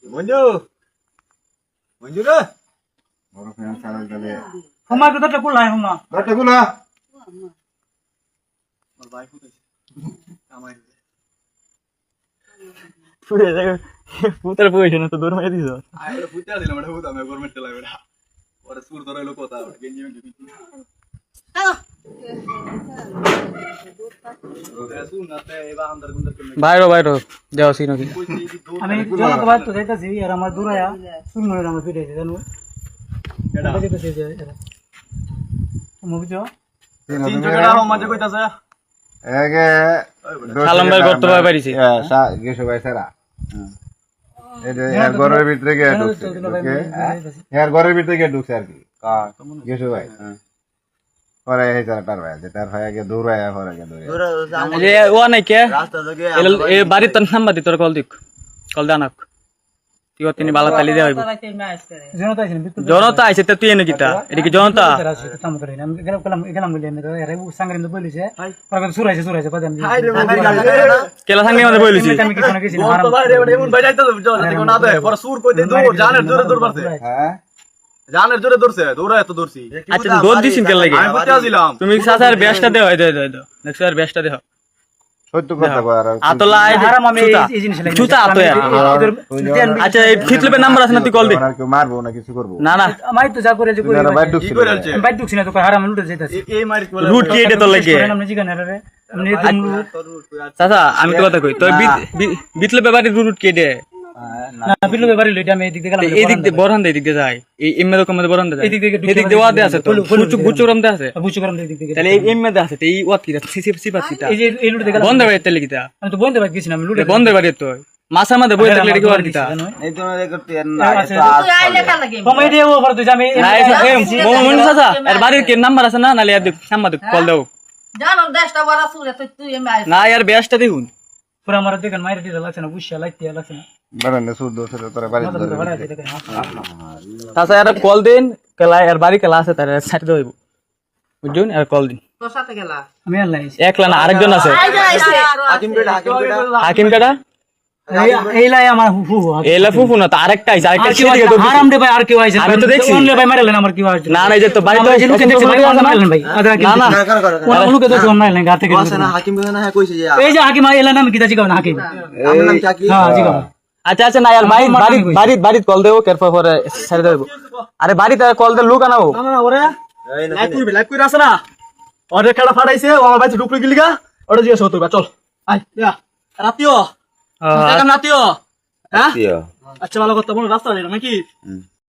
মঞ্জু মঞ্জু রে বড় ফ্যান সারা গলে হুমা কতটা কুল নাই হুমা দরটা গুলা আমার ভাই ফুটাইছে কামাই পুরে দেখো পুতার পয়সা না তো দূর মেরে দিছো আই বলে ফুটা দিলাম এটা ফুটা আমি গভর্নমেন্ট চালাই বেটা ওরে সুর ধরাইলো কথা গেঞ্জি গেঞ্জি বাইরো বাইরো যাও সিনো কি আমি জগত বাদ তো যাইতাছি আর আমার দূরায়া শুনমু আমার ফিরেছে জানো এটা যেতেছে যে এরা মুগজো 300 টাকা মাঝে কইতাছে এগে সালাম ভাই করতে পারিছি গেছো ভাই সারা এর ঘরের ভিতরে গিয়ে ঢুকছে এর ঘরের ভিতরে গিয়ে ঢুকছে আর কি গেছো ভাই পরে এই তার ভাই যে তার ভাই আগে দৌড়ায় পরে আগে দৌড়ায় যে ও নাই কে এ বাড়ির তোর নাম্বার দি তোর কল দিক কল দানাক তুই তিনি বালা তালি দেয়া হইব জনতা আইছেন জনতা আইছে তে তুই এনে কিতা এটা কি জনতা কাম করে না গেলাম বলি আমি এর সাংরে তো বলিছে পরে সুরাইছে পরে আমি কেলা সঙ্গে মধ্যে বলিছি আমি কিছু না কিছু তো ভাই রে এমন ভাই যাইতাছে যাতে কোন না দেয় পরে সুর কই দে দৌড় জানের জোরে দৌড় মারছে হ্যাঁ জানের জোরে দৌড়ছে দৌড়া এত দৌড়ছি আচ্ছা দৌড় দিছিন কেলা লাগে আমি ফুটা দিলাম তুমি সাসার বেস্টটা দেও দে নেক্সট আর বেস্টটা দেও সত্য কথা কর আতলা হারাম আমি এই জিনিস লাগি জুতা আতো আচ্ছা এই ফিটলেপের নাম্বার আছে না তুই কল দে আর কেউ মারবো না কিছু করবো না না আমি তো যা করে যে করি ভাই ঢুকছিল বাইক ঢুকছি না তো হারাম লুটে যাইতাছি এই মারি রুট কি এটা তোর লাগে আমি জিগানে রে আমি তুমি চাচা আমি তো কথা কই তো বিটলেপের বাড়ি রুট কি দে না বিলু বাড়ি লইটা আমি এদিক দিয়ে গেলাম এই দিক দিয়ে বরহান দে দিক দিয়ে যায় এই এমএ তো কমে বরহান দে যায় এই দিক থেকে এই দিক দিয়ে ওয়া দে আছে তো গুচু গরম দে আছে বুঝছো গরম দিক থেকে তাহলে এই এমএ দে আছে তো এই ওয়া কি সিপাত কিটা এই যে এই লুটে গেলাম বন্ধ বাড়ি তেলে কিটা আমি তো বন্ধ বাড়ি গেছি না আমি লুটে বন্ধ বাড়ি তো মাসা মাঝে বই থাকলে কি আর কিটা এই তো করতে না তুই আইলে কার লাগে কমাই দিয়ে ওভার তুই আমি না এই মন চাচা এর বাড়ির কি নাম্বার আছে না নালে আর নাম্বার কল দাও জানো দেশটা বড় সুরে তুই এমে আইছ না यार বেস্টটা দেখুন পুরো আমার দেখেন মাইরে দিতে লাগছে না বুঝছে লাগতে লাগছে না বারান্দা সুদ দোসে তোরা বাড়ি ধরে বড় আছে দেখেন চাচা এর কল দিন কেলা এর বাড়ি কেলা আছে তার সাইড দেব বুঝুন আর কল দিন তোর সাথে গেলা আমি আল্লাহ একলা না আরেকজন আছে হাকিম কাটা এইলাই আমার হু এলা ফুফু না তো আরেকটা আছে আরেকটা সেদিকে তো আরাম দে ভাই আর কেউ আইছে আমি তো দেখছি। অনলে ভাই মারলেন আমার কি হইছে না না এই যে তো বাড়ি তো লুকে দেখছি মারলেন ভাই না না কোন লুকে দেখছি মারলেন গা থেকে হাকিম না হ্যাঁ কইছে যে এই যে হাকিম এলা নাম কি দাজি গাও না হাকিম আমার নাম চাকি হ্যাঁ জি গাও আচ্ছা আচ্ছা না यार বাড়ি কল দেও কেরপর পরে ছেড়ে দেব আরে বাড়িতে কল দে লোক আনাও না ওরে লাইভ কইরা আছে না ওরে খেলা ফাটাইছে ও আমার বাইতে ঢুকলো গিলিগা ওরে জিজ্ঞাসা করতে চল আই যা রাতিও টাকা নাতিও হ্যাঁ আচ্ছা ভালো কথা বল রাস্তা নাকি